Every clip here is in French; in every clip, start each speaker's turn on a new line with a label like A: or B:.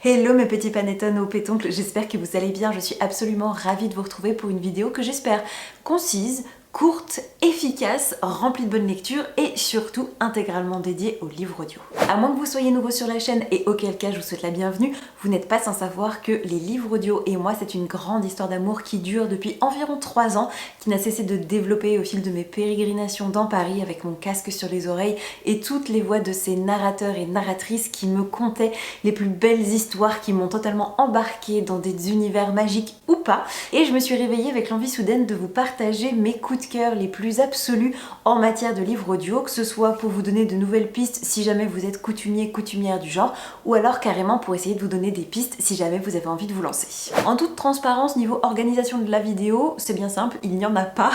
A: Hello mes petits panettones aux pétoncles, j'espère que vous allez bien, je suis absolument ravie de vous retrouver pour une vidéo que j'espère concise, courte, efficace, remplie de bonne lecture et surtout intégralement dédiée aux livres audio. À moins que vous soyez nouveau sur la chaîne et auquel cas je vous souhaite la bienvenue, vous n'êtes pas sans savoir que les livres audio et moi c'est une grande histoire d'amour qui dure depuis environ 3 ans, qui n'a cessé de développer au fil de mes pérégrinations dans Paris avec mon casque sur les oreilles et toutes les voix de ces narrateurs et narratrices qui me contaient les plus belles histoires qui m'ont totalement embarquée dans des univers magiques ou pas. Et je me suis réveillée avec l'envie soudaine de vous partager mes coups de cœur les plus absolus en matière de livres audio, que ce soit pour vous donner de nouvelles pistes si jamais vous êtes coutumière du genre, ou alors carrément pour essayer de vous donner des pistes si jamais vous avez envie de vous lancer. En toute transparence, niveau organisation de la vidéo, c'est bien simple, il n'y en a pas.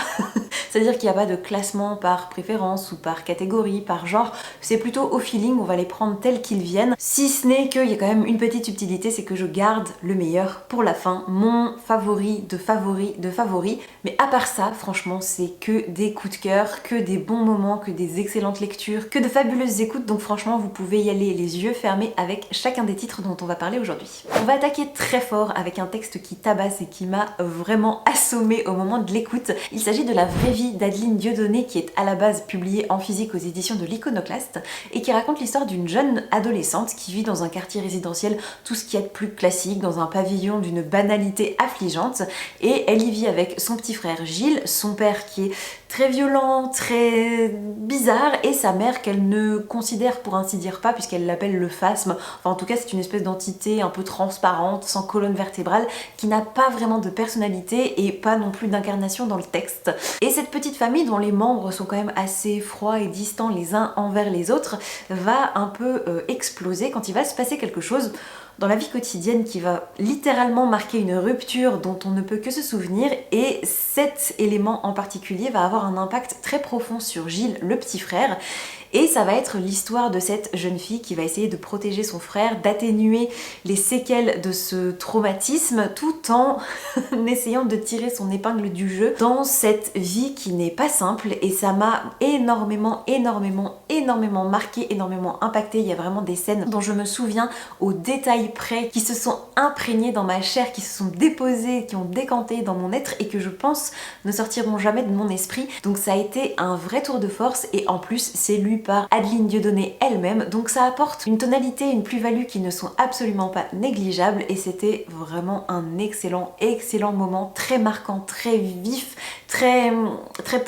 A: C'est-à-dire qu'il n'y a pas de classement par préférence ou par catégorie, par genre, c'est plutôt au feeling, on va les prendre tels qu'ils viennent. Si ce n'est qu'il y a quand même une petite subtilité, c'est que je garde le meilleur pour la fin, mon favori de favori de favori. Mais à part ça, franchement, c'est que des coups de cœur, que des bons moments, que des excellentes lectures, que de fabuleuses écoutes, donc franchement, vous pouvez y aller les yeux fermés avec chacun des titres dont on va parler aujourd'hui. On va attaquer très fort avec un texte qui tabasse et qui m'a vraiment assommé au moment de l'écoute. Il s'agit de La vraie vie d'Adeline Dieudonné, qui est à la base publiée en physique aux éditions de l'Iconoclaste et qui raconte l'histoire d'une jeune adolescente qui vit dans un quartier résidentiel, tout ce qu'il y a de plus classique, dans un pavillon d'une banalité affligeante, et elle y vit avec son petit frère Gilles, son père qui est très violent, très bizarre, et sa mère qu'elle ne considère pour ainsi dire pas, puisqu'elle l'appelle le phasme. Enfin en tout cas c'est une espèce d'entité un peu transparente, sans colonne vertébrale, qui n'a pas vraiment de personnalité et pas non plus d'incarnation dans le texte. Et cette petite famille dont les membres sont quand même assez froids et distants les uns envers les autres va un peu exploser quand il va se passer quelque chose dans la vie quotidienne qui va littéralement marquer une rupture dont on ne peut que se souvenir, et cet élément en particulier va avoir un impact très profond sur Gilles, le petit frère. Et ça va être l'histoire de cette jeune fille qui va essayer de protéger son frère, d'atténuer les séquelles de ce traumatisme tout en essayant de tirer son épingle du jeu dans cette vie qui n'est pas simple. Et ça m'a énormément marqué, énormément impacté. Il y a vraiment des scènes dont je me souviens au détail près, qui se sont imprégnées dans ma chair, qui se sont déposées, qui ont décanté dans mon être et que je pense ne sortiront jamais de mon esprit. Donc ça a été un vrai tour de force, et en plus c'est lu par Adeline Dieudonné elle-même, donc ça apporte une tonalité, une plus-value qui ne sont absolument pas négligeables, et c'était vraiment un excellent moment, très marquant, très vif, très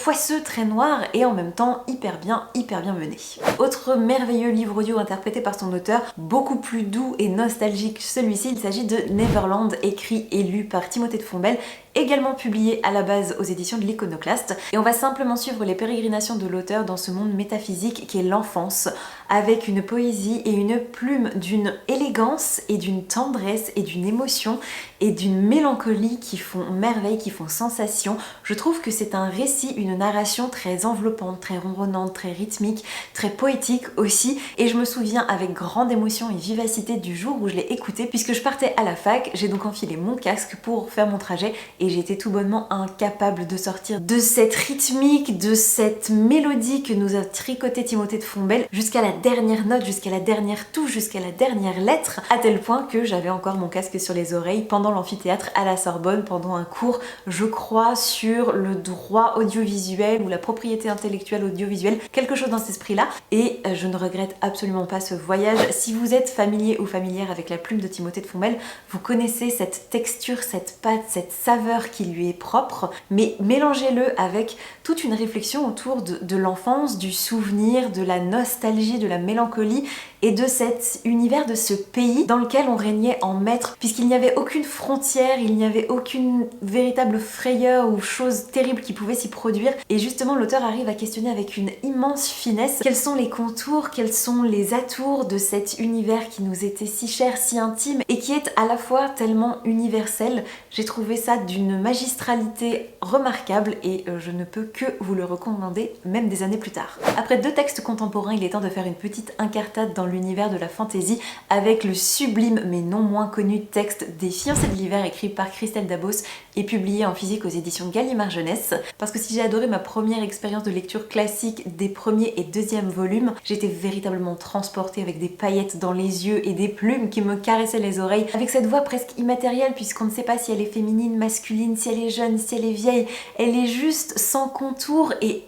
A: poisseux, très noir, et en même temps hyper bien mené. Autre merveilleux livre audio interprété par son auteur, beaucoup plus doux et nostalgique celui-ci, il s'agit de Neverland, écrit et lu par Timothée de Fombelle, également publié à la base aux éditions de l'Iconoclaste, et on va simplement suivre les pérégrinations de l'auteur dans ce monde métaphysique qu'est l'enfance, avec une poésie et une plume d'une élégance et d'une tendresse et d'une émotion et d'une mélancolie qui font merveille, qui font sensation. Je trouve que c'est un récit, une narration très enveloppante, très ronronnante, très rythmique, très poétique aussi, et je me souviens avec grande émotion et vivacité du jour où je l'ai écouté, puisque je partais à la fac, j'ai donc enfilé mon casque pour faire mon trajet, et j'étais tout bonnement incapable de sortir de cette rythmique, de cette mélodie que nous a tricoté Timothée de Fombelle jusqu'à la dernière note, jusqu'à la dernière touche, jusqu'à la dernière lettre, à tel point que j'avais encore mon casque sur les oreilles pendant l'amphithéâtre à la Sorbonne, pendant un cours, je crois, sur le droit audiovisuel ou la propriété intellectuelle audiovisuelle, quelque chose dans cet esprit-là, et je ne regrette absolument pas ce voyage. Si vous êtes familier ou familière avec la plume de Timothée de Fombelle, vous connaissez cette texture, cette patte, cette saveur qui lui est propre, mais mélangez-le avec toute une réflexion autour de l'enfance, du souvenir, de la nostalgie, de la mélancolie et de cet univers, de ce pays dans lequel on régnait en maître, puisqu'il n'y avait aucune frontière, il n'y avait aucune véritable frayeur ou chose terrible qui pouvait s'y produire. Et justement l'auteur arrive à questionner avec une immense finesse quels sont les contours, quels sont les atours de cet univers qui nous était si cher, si intime, et qui est à la fois tellement universel. J'ai trouvé ça d'une magistralité remarquable, et je ne peux que vous le recommander, même des années plus tard. Après 2 textes contemporains, il est temps de faire une petite incartade dans l'univers de la fantasy avec le sublime mais non moins connu texte des Fiancées de l'hiver, écrit par Christelle Dabos et publié en physique aux éditions Gallimard Jeunesse. Parce que si j'ai adoré ma première expérience de lecture classique des premiers et deuxième volumes, j'étais véritablement transportée avec des paillettes dans les yeux et des plumes qui me caressaient les oreilles, avec cette voix presque immatérielle puisqu'on ne sait pas si elle est féminine, masculine, si elle est jeune, si elle est vieille. Elle est juste sans contour et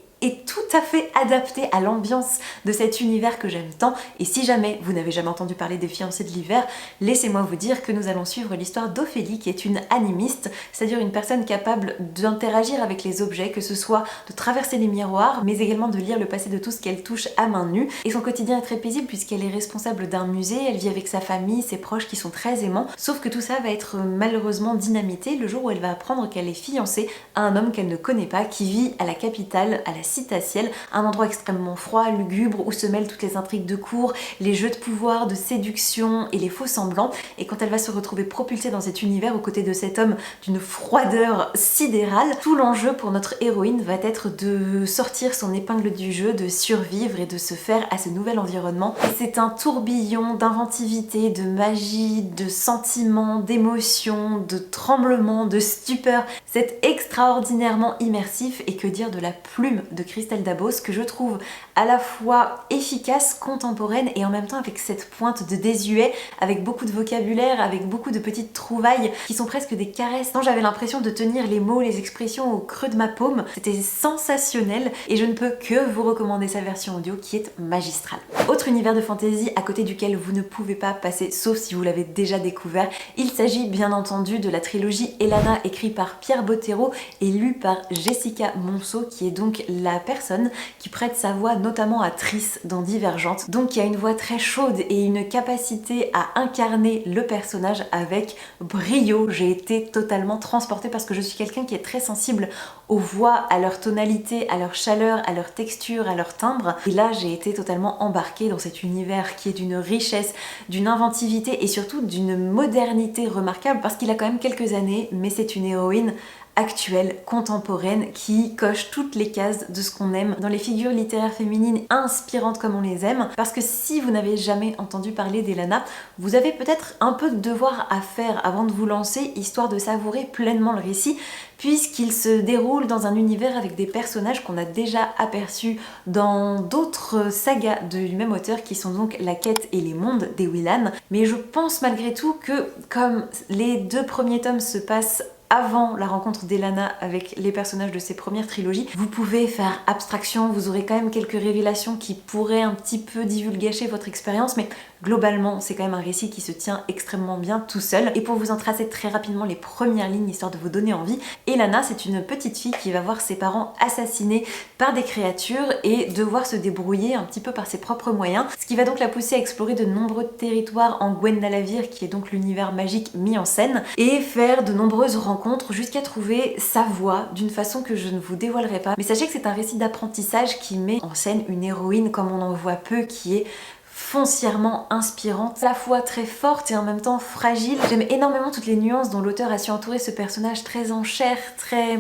A: tout à fait adapté à l'ambiance de cet univers que j'aime tant. Et si jamais vous n'avez jamais entendu parler des fiancés de l'hiver, laissez-moi vous dire que nous allons suivre l'histoire d'Ophélie, qui est une animiste, c'est-à-dire une personne capable d'interagir avec les objets, que ce soit de traverser les miroirs, mais également de lire le passé de tout ce qu'elle touche à main nue. Et son quotidien est très paisible puisqu'elle est responsable d'un musée, elle vit avec sa famille, ses proches qui sont très aimants, sauf que tout ça va être malheureusement dynamité le jour où elle va apprendre qu'elle est fiancée à un homme qu'elle ne connaît pas, qui vit à la capitale, à la Citaciel, un endroit extrêmement froid, lugubre, où se mêlent toutes les intrigues de cour, les jeux de pouvoir, de séduction et les faux semblants. Et quand elle va se retrouver propulsée dans cet univers aux côtés de cet homme d'une froideur sidérale, tout l'enjeu pour notre héroïne va être de sortir son épingle du jeu, de survivre et de se faire à ce nouvel environnement. Et c'est un tourbillon d'inventivité, de magie, de sentiments, d'émotions, de tremblements, de stupeur. C'est extraordinairement immersif, et que dire de la plume de Christelle Dabos, que je trouve à la fois efficace, contemporaine et en même temps avec cette pointe de désuet, avec beaucoup de vocabulaire, avec beaucoup de petites trouvailles qui sont presque des caresses. J'avais l'impression de tenir les mots, les expressions au creux de ma paume. C'était sensationnel et je ne peux que vous recommander sa version audio qui est magistrale. Autre univers de fantasy à côté duquel vous ne pouvez pas passer, sauf si vous l'avez déjà découvert, il s'agit bien entendu de la trilogie Elana, écrite par Pierre Bottero et lue par Jessica Monceau, qui est donc la personne qui prête sa voix notamment à Triss dans Divergente, donc qui a une voix très chaude et une capacité à incarner le personnage avec brio. J'ai été totalement transportée parce que je suis quelqu'un qui est très sensible aux voix, à leur tonalité, à leur chaleur, à leur texture, à leur timbre, et là j'ai été totalement embarquée dans cet univers qui est d'une richesse, d'une inventivité et surtout d'une modernité remarquable, parce qu'il a quand même quelques années, mais c'est une héroïne actuelle, contemporaine, qui coche toutes les cases de ce qu'on aime dans les figures littéraires féminines inspirantes comme on les aime. Parce que si vous n'avez jamais entendu parler d'Elana, vous avez peut-être un peu de devoir à faire avant de vous lancer, histoire de savourer pleinement le récit, puisqu'il se déroule dans un univers avec des personnages qu'on a déjà aperçus dans d'autres sagas du même auteur, qui sont donc La Quête et les Mondes des Willan. Mais je pense malgré tout que, comme les deux premiers tomes se passent avant la rencontre d'Elana avec les personnages de ses premières trilogies, vous pouvez faire abstraction, vous aurez quand même quelques révélations qui pourraient un petit peu divulgacher votre expérience, mais globalement c'est quand même un récit qui se tient extrêmement bien tout seul. Et pour vous en tracer très rapidement les premières lignes, histoire de vous donner envie, Elana, c'est une petite fille qui va voir ses parents assassinés par des créatures et devoir se débrouiller un petit peu par ses propres moyens, ce qui va donc la pousser à explorer de nombreux territoires en Gwendalavir, qui est donc l'univers magique mis en scène, et faire de nombreuses rencontres jusqu'à trouver sa voie d'une façon que je ne vous dévoilerai pas. Mais sachez que c'est un récit d'apprentissage qui met en scène une héroïne comme on en voit peu, qui est foncièrement inspirante, à la fois très forte et en même temps fragile. J'aime énormément toutes les nuances dont l'auteur a su entourer ce personnage très en chair, très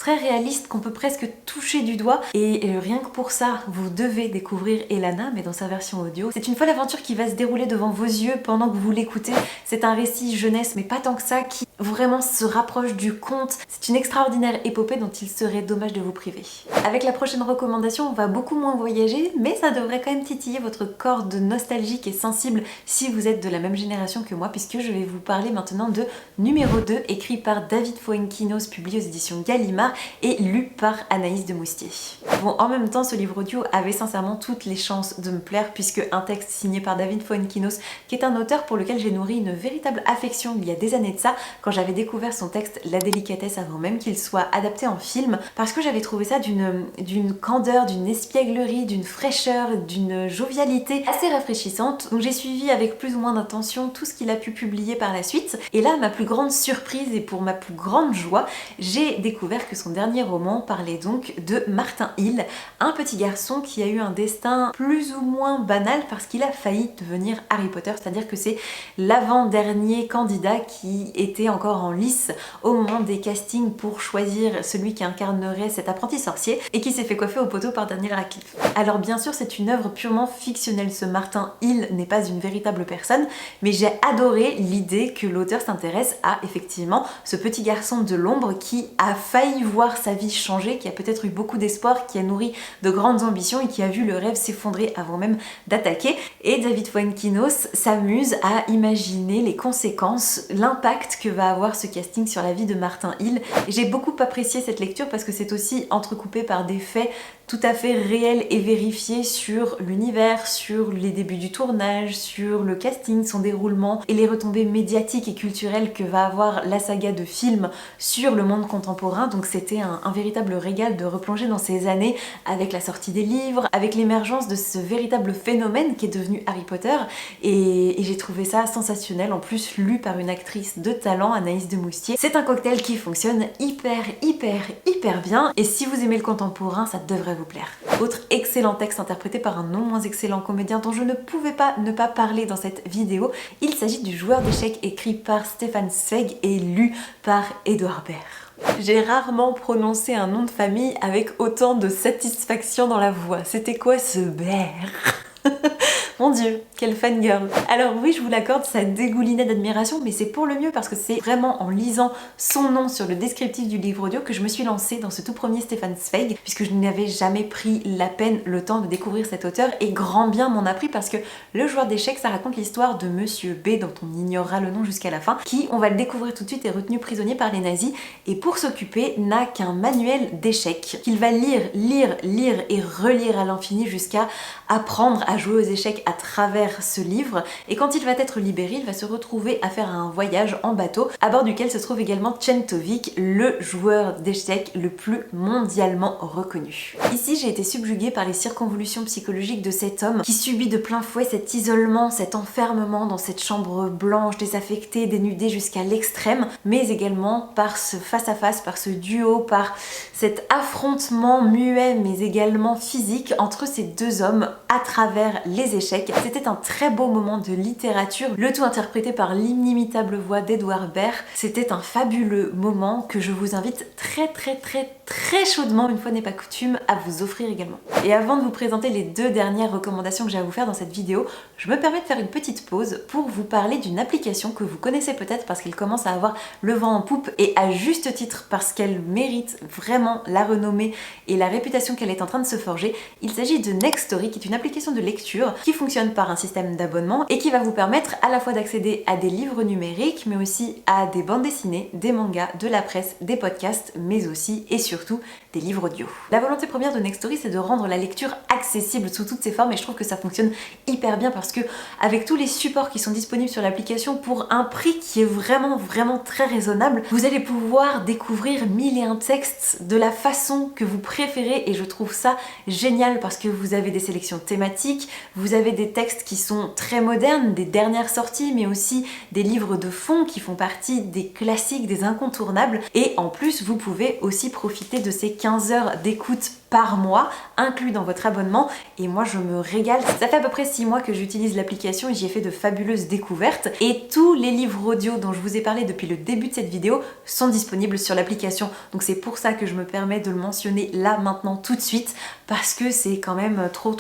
A: réaliste, qu'on peut presque toucher du doigt, et rien que pour ça vous devez découvrir Elana, mais dans sa version audio. C'est une folle aventure qui va se dérouler devant vos yeux pendant que vous l'écoutez. C'est un récit jeunesse, mais pas tant que ça, qui vraiment se rapproche du conte. C'est une extraordinaire épopée dont il serait dommage de vous priver. Avec la prochaine recommandation, on va beaucoup moins voyager, mais ça devrait quand même titiller votre corde nostalgique et sensible si vous êtes de la même génération que moi, puisque je vais vous parler maintenant de Numéro 2, écrit par David Fuenquinos, publié aux éditions Gallimard et lu par Anaïs de Moustier. Bon, en même temps, ce livre audio avait sincèrement toutes les chances de me plaire, puisque un texte signé par David Fuenquinos, qui est un auteur pour lequel j'ai nourri une véritable affection il y a des années de ça, quand j'avais découvert son texte La Délicatesse avant même qu'il soit adapté en film, parce que j'avais trouvé ça d'une candeur, d'une espièglerie, d'une fraîcheur, d'une jovialité assez rafraîchissante. Donc j'ai suivi avec plus ou moins d'intention tout ce qu'il a pu publier par la suite, et là, ma plus grande surprise et pour ma plus grande joie, j'ai découvert que son dernier roman parlait donc de Martin Hill, un petit garçon qui a eu un destin plus ou moins banal parce qu'il a failli devenir Harry Potter, c'est-à-dire que c'est l'avant-dernier candidat qui était encore en lice au moment des castings pour choisir celui qui incarnerait cet apprenti sorcier et qui s'est fait coiffer au poteau par Daniel Radcliffe. Alors bien sûr c'est une œuvre purement fictionnelle, ce Martin Hill n'est pas une véritable personne, mais j'ai adoré l'idée que l'auteur s'intéresse à effectivement ce petit garçon de l'ombre qui a failli voir sa vie changer, qui a peut-être eu beaucoup d'espoir, qui a nourri de grandes ambitions et qui a vu le rêve s'effondrer avant même d'attaquer. Et David Fuenquinos s'amuse à imaginer les conséquences, l'impact que va avoir ce casting sur la vie de Martin Hill. Et j'ai beaucoup apprécié cette lecture parce que c'est aussi entrecoupé par des faits tout à fait réels et vérifiés sur l'univers, sur les débuts du tournage, sur le casting, son déroulement et les retombées médiatiques et culturelles que va avoir la saga de films sur le monde contemporain. Donc c'était un véritable régal de replonger dans ces années avec la sortie des livres, avec l'émergence de ce véritable phénomène qui est devenu Harry Potter et j'ai trouvé ça sensationnel, en plus lu par une actrice de talent, Anaïs de Moustier. C'est un cocktail qui fonctionne hyper bien et si vous aimez le contemporain, ça devrait vous plaire. Autre excellent texte interprété par un non moins excellent comédien dont je ne pouvais pas ne pas parler dans cette vidéo, il s'agit du Joueur d'échecs écrit par Stefan Zweig et lu par Edouard Baird. J'ai rarement prononcé un nom de famille avec autant de satisfaction dans la voix. C'était quoi ce Baird? Mon dieu, quelle fangirl. Alors oui, je vous l'accorde, ça dégoulinait d'admiration, mais c'est pour le mieux parce que c'est vraiment en lisant son nom sur le descriptif du livre audio que je me suis lancée dans ce tout premier Stefan Zweig, puisque je n'avais jamais pris la peine, le temps de découvrir cet auteur, et grand bien m'en a pris parce que Le Joueur d'échecs, ça raconte l'histoire de Monsieur B, dont on ignorera le nom jusqu'à la fin, qui, on va le découvrir tout de suite, est retenu prisonnier par les nazis, et pour s'occuper, n'a qu'un manuel d'échecs, qu'il va lire et relire à l'infini jusqu'à apprendre à jouer aux échecs à travers ce livre, et quand il va être libéré, il va se retrouver à faire un voyage en bateau, à bord duquel se trouve également Tchentovic, le joueur d'échecs le plus mondialement reconnu. Ici, j'ai été subjuguée par les circonvolutions psychologiques de cet homme qui subit de plein fouet cet isolement, cet enfermement dans cette chambre blanche, désaffectée, dénudée jusqu'à l'extrême, mais également par ce face-à-face, par ce duo, par cet affrontement muet mais également physique entre ces deux hommes à travers les échecs. C'était un très beau moment de littérature, le tout interprété par l'inimitable voix d'Edouard Baird. C'était un fabuleux moment que je vous invite très chaudement, une fois n'est pas coutume, à vous offrir également. Et avant de vous présenter les deux dernières recommandations que j'ai à vous faire dans cette vidéo, je me permets de faire une petite pause pour vous parler d'une application que vous connaissez peut-être parce qu'elle commence à avoir le vent en poupe et à juste titre parce qu'elle mérite vraiment la renommée et la réputation qu'elle est en train de se forger. Il s'agit de Nextory, qui est une application de lecture qui fonctionne par un système d'abonnement et qui va vous permettre à la fois d'accéder à des livres numériques mais aussi à des bandes dessinées, des mangas, de la presse, des podcasts mais aussi et surtout des livres audio. La volonté première de Nextory, c'est de rendre la lecture accessible sous toutes ses formes et je trouve que ça fonctionne hyper bien parce que avec tous les supports qui sont disponibles sur l'application pour un prix qui est vraiment très raisonnable, vous allez pouvoir découvrir 1001 textes de la façon que vous préférez et je trouve ça génial parce que vous avez des sélections thématiques, vous avez des textes qui sont très modernes, des dernières sorties mais aussi des livres de fond qui font partie des classiques, des incontournables et en plus vous pouvez aussi profiter de ces 15 heures d'écoute par mois inclus dans votre abonnement et moi je me régale. Ça fait à peu près 6 mois que j'utilise l'application et j'y ai fait de fabuleuses découvertes et tous les livres audio dont je vous ai parlé depuis le début de cette vidéo sont disponibles sur l'application, donc c'est pour ça que je me permets de le mentionner là maintenant tout de suite parce que c'est quand même trop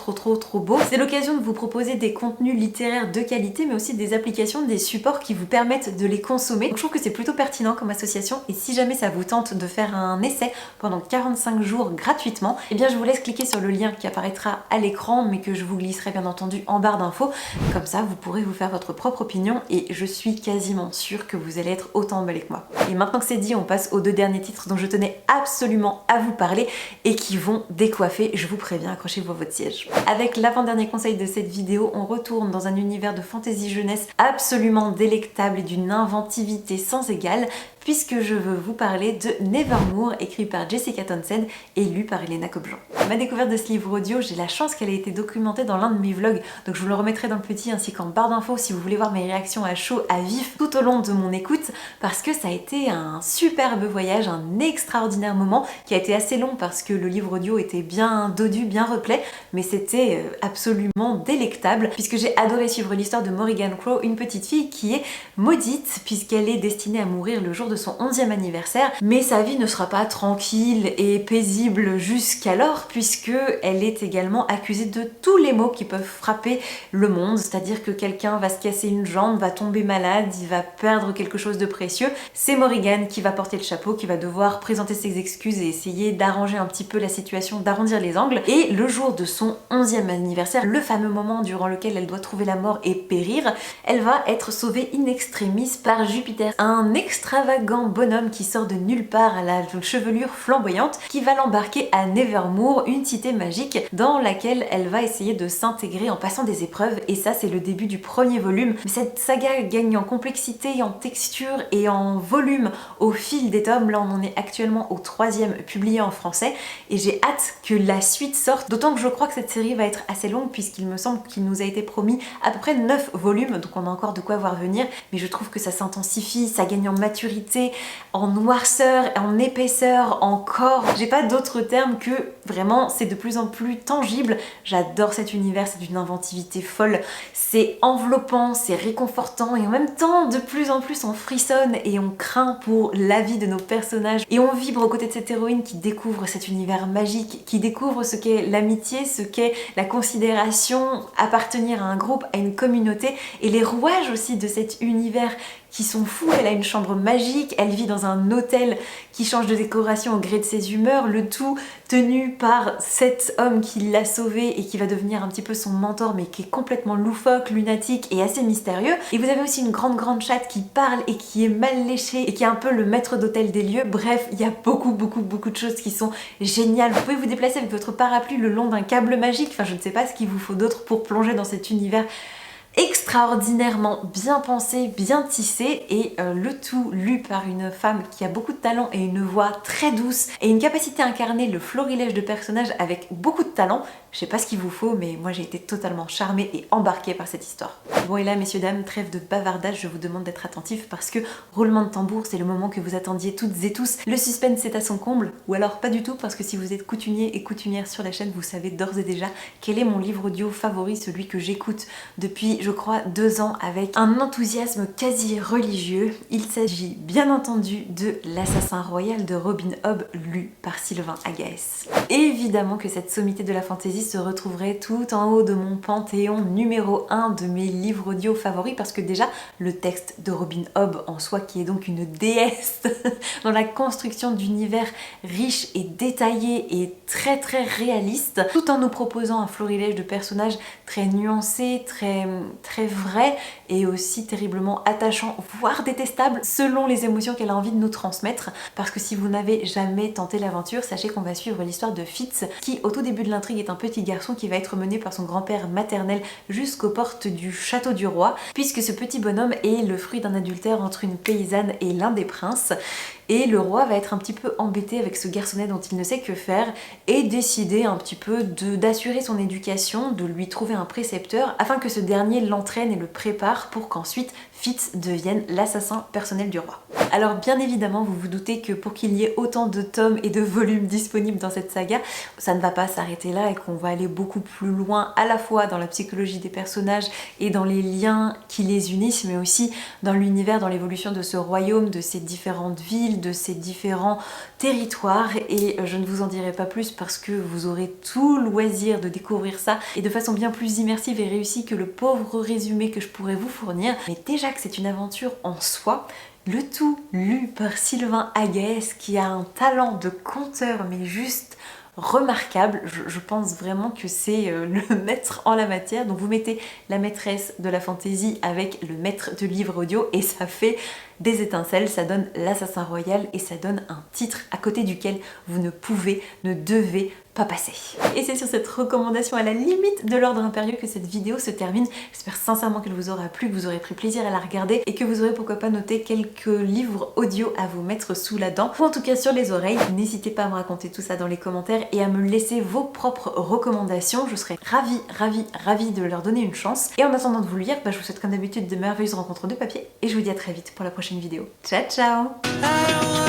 A: beau. C'est l'occasion de vous proposer des contenus littéraires de qualité mais aussi des applications, des supports qui vous permettent de les consommer. Donc je trouve que c'est plutôt pertinent comme association et si jamais ça vous tente de faire un essai pendant 45 jours gratuitement, eh bien je vous laisse cliquer sur le lien qui apparaîtra à l'écran mais que je vous glisserai bien entendu en barre d'infos. Comme ça vous pourrez vous faire votre propre opinion et je suis quasiment sûre que vous allez être autant emballé que moi. Et maintenant que c'est dit, on passe aux deux derniers titres dont je tenais absolument à vous parler et qui vont décoiffer, je vous préviens, accrochez-vous à votre siège. Avec l'avant-dernier conseil de cette vidéo, on retourne dans un univers de fantasy jeunesse absolument délectable et d'une inventivité sans égale puisque je veux vous parler de Nevermore, écrit par Jessica Townsend et lu par Elena Cobjean. Ma découverte de ce livre audio, j'ai la chance qu'elle ait été documentée dans l'un de mes vlogs, donc je vous le remettrai dans le petit ainsi qu'en barre d'infos si vous voulez voir mes réactions à chaud, à vif tout au long de mon écoute, parce que ça a été un superbe voyage, un extraordinaire moment qui a été assez long parce que le livre audio était bien dodu, bien replet, mais c'était absolument délectable puisque j'ai adoré suivre l'histoire de Morrigan Crow, une petite fille qui est maudite puisqu'elle est destinée à mourir le jour de son 11e anniversaire, mais sa vie ne sera pas tranquille et paisible jusqu'alors puisque elle est également accusée de tous les maux qui peuvent frapper le monde, c'est-à-dire que quelqu'un va se casser une jambe, va tomber malade, il va perdre quelque chose de précieux. C'est Morrigan qui va porter le chapeau, qui va devoir présenter ses excuses et essayer d'arranger un petit peu la situation, d'arrondir les angles. Et le jour de son 11e anniversaire, le fameux moment durant lequel elle doit trouver la mort et périr, elle va être sauvée in extremis par Jupiter, un extravagant bonhomme qui sort de nulle part à la chevelure flamboyante, qui va l'embarquer à Nevermore, une cité magique dans laquelle elle va essayer de s'intégrer en passant des épreuves. Et ça, c'est le début du premier volume. Mais cette saga gagne en complexité, en texture et en volume au fil des tomes. Là, on en est actuellement au 3e publié en français et j'ai hâte que la suite sorte, d'autant que je crois que cette série va être assez longue puisqu'il me semble qu'il nous a été promis à peu près 9 volumes, donc on a encore de quoi voir venir, mais je trouve que ça s'intensifie, ça gagne en maturité, en noirceur, en épaisseur, en corps. J'ai pas d'autres termes que vraiment c'est de plus en plus tangible. J'adore cet univers, c'est d'une inventivité folle, c'est enveloppant, c'est réconfortant et en même temps de plus en plus on frissonne et on craint pour la vie de nos personnages et on vibre aux côtés de cette héroïne qui découvre cet univers magique, qui découvre ce qu'est l'amitié, ce qu'est la considération, appartenir à un groupe, à une communauté et les rouages aussi de cet univers qui sont fous. Elle a une chambre magique, elle vit dans un hôtel qui change de décoration au gré de ses humeurs, le tout tenu par cet homme qui l'a sauvée et qui va devenir un petit peu son mentor mais qui est complètement loufoque, lunatique et assez mystérieux. Et vous avez aussi une grande chatte qui parle et qui est mal léchée et qui est un peu le maître d'hôtel des lieux. Bref, il y a beaucoup de choses qui sont géniales. Vous pouvez vous déplacer avec votre parapluie le long d'un câble magique, enfin je ne sais pas ce qu'il vous faut d'autre pour plonger dans cet univers extraordinairement bien pensé, bien tissé et le tout lu par une femme qui a beaucoup de talent et une voix très douce et une capacité à incarner le florilège de personnages avec beaucoup de talent. Je sais pas ce qu'il vous faut mais moi j'ai été totalement charmée et embarquée par cette histoire. Bon et là messieurs dames, trêve de bavardage, je vous demande d'être attentifs parce que roulement de tambour, c'est le moment que vous attendiez toutes et tous. Le suspense est à son comble ou alors pas du tout parce que si vous êtes coutumier et coutumière sur la chaîne, vous savez d'ores et déjà quel est mon livre audio favori, celui que j'écoute depuis je crois 2 ans avec un enthousiasme quasi religieux. Il s'agit bien entendu de L'Assassin Royal de Robin Hobb, lu par Sylvain Agaès. Évidemment que cette sommité de la fantaisie se retrouverait tout en haut de mon panthéon numéro 1 de mes livres audio favoris parce que déjà le texte de Robin Hobb en soi qui est donc une déesse dans la construction d'univers riche et détaillé et très réaliste tout en nous proposant un florilège de personnages très nuancés, très vrai et aussi terriblement attachant, voire détestable selon les émotions qu'elle a envie de nous transmettre. Parce que si vous n'avez jamais tenté l'aventure, sachez qu'on va suivre l'histoire de Fitz qui au tout début de l'intrigue est un petit garçon qui va être mené par son grand-père maternel jusqu'aux portes du château du roi, puisque ce petit bonhomme est le fruit d'un adultère entre une paysanne et l'un des princes. Et le roi va être un petit peu embêté avec ce garçonnet dont il ne sait que faire et décider un petit peu d'assurer son éducation, de lui trouver un précepteur afin que ce dernier l'entraîne et le prépare pour qu'ensuite Fitz devienne l'assassin personnel du roi. Alors bien évidemment, vous vous doutez que pour qu'il y ait autant de tomes et de volumes disponibles dans cette saga, ça ne va pas s'arrêter là et qu'on va aller beaucoup plus loin à la fois dans la psychologie des personnages et dans les liens qui les unissent, mais aussi dans l'univers, dans l'évolution de ce royaume, de ces différentes villes, de ces différents territoires et je ne vous en dirai pas plus parce que vous aurez tout loisir de découvrir ça et de façon bien plus immersive et réussie que le pauvre résumé que je pourrais vous fournir. Mais déjà que c'est une aventure en soi, le tout lu par Sylvain Agaès qui a un talent de conteur mais juste remarquable. Je pense vraiment que c'est le maître en la matière. Donc vous mettez la maîtresse de la fantaisie avec le maître de livre audio et ça fait des étincelles, ça donne l'assassin royal et ça donne un titre à côté duquel vous ne pouvez, ne devez pas passer. Et c'est sur cette recommandation à la limite de l'ordre impérieux que cette vidéo se termine. J'espère sincèrement qu'elle vous aura plu, que vous aurez pris plaisir à la regarder et que vous aurez pourquoi pas noté quelques livres audio à vous mettre sous la dent ou en tout cas sur les oreilles. N'hésitez pas à me raconter tout ça dans les commentaires et à me laisser vos propres recommandations. Je serais ravie de leur donner une chance. Et en attendant de vous lire, je vous souhaite comme d'habitude de merveilleuses rencontres de papier et je vous dis à très vite pour la prochaine vidéo. Ciao ciao!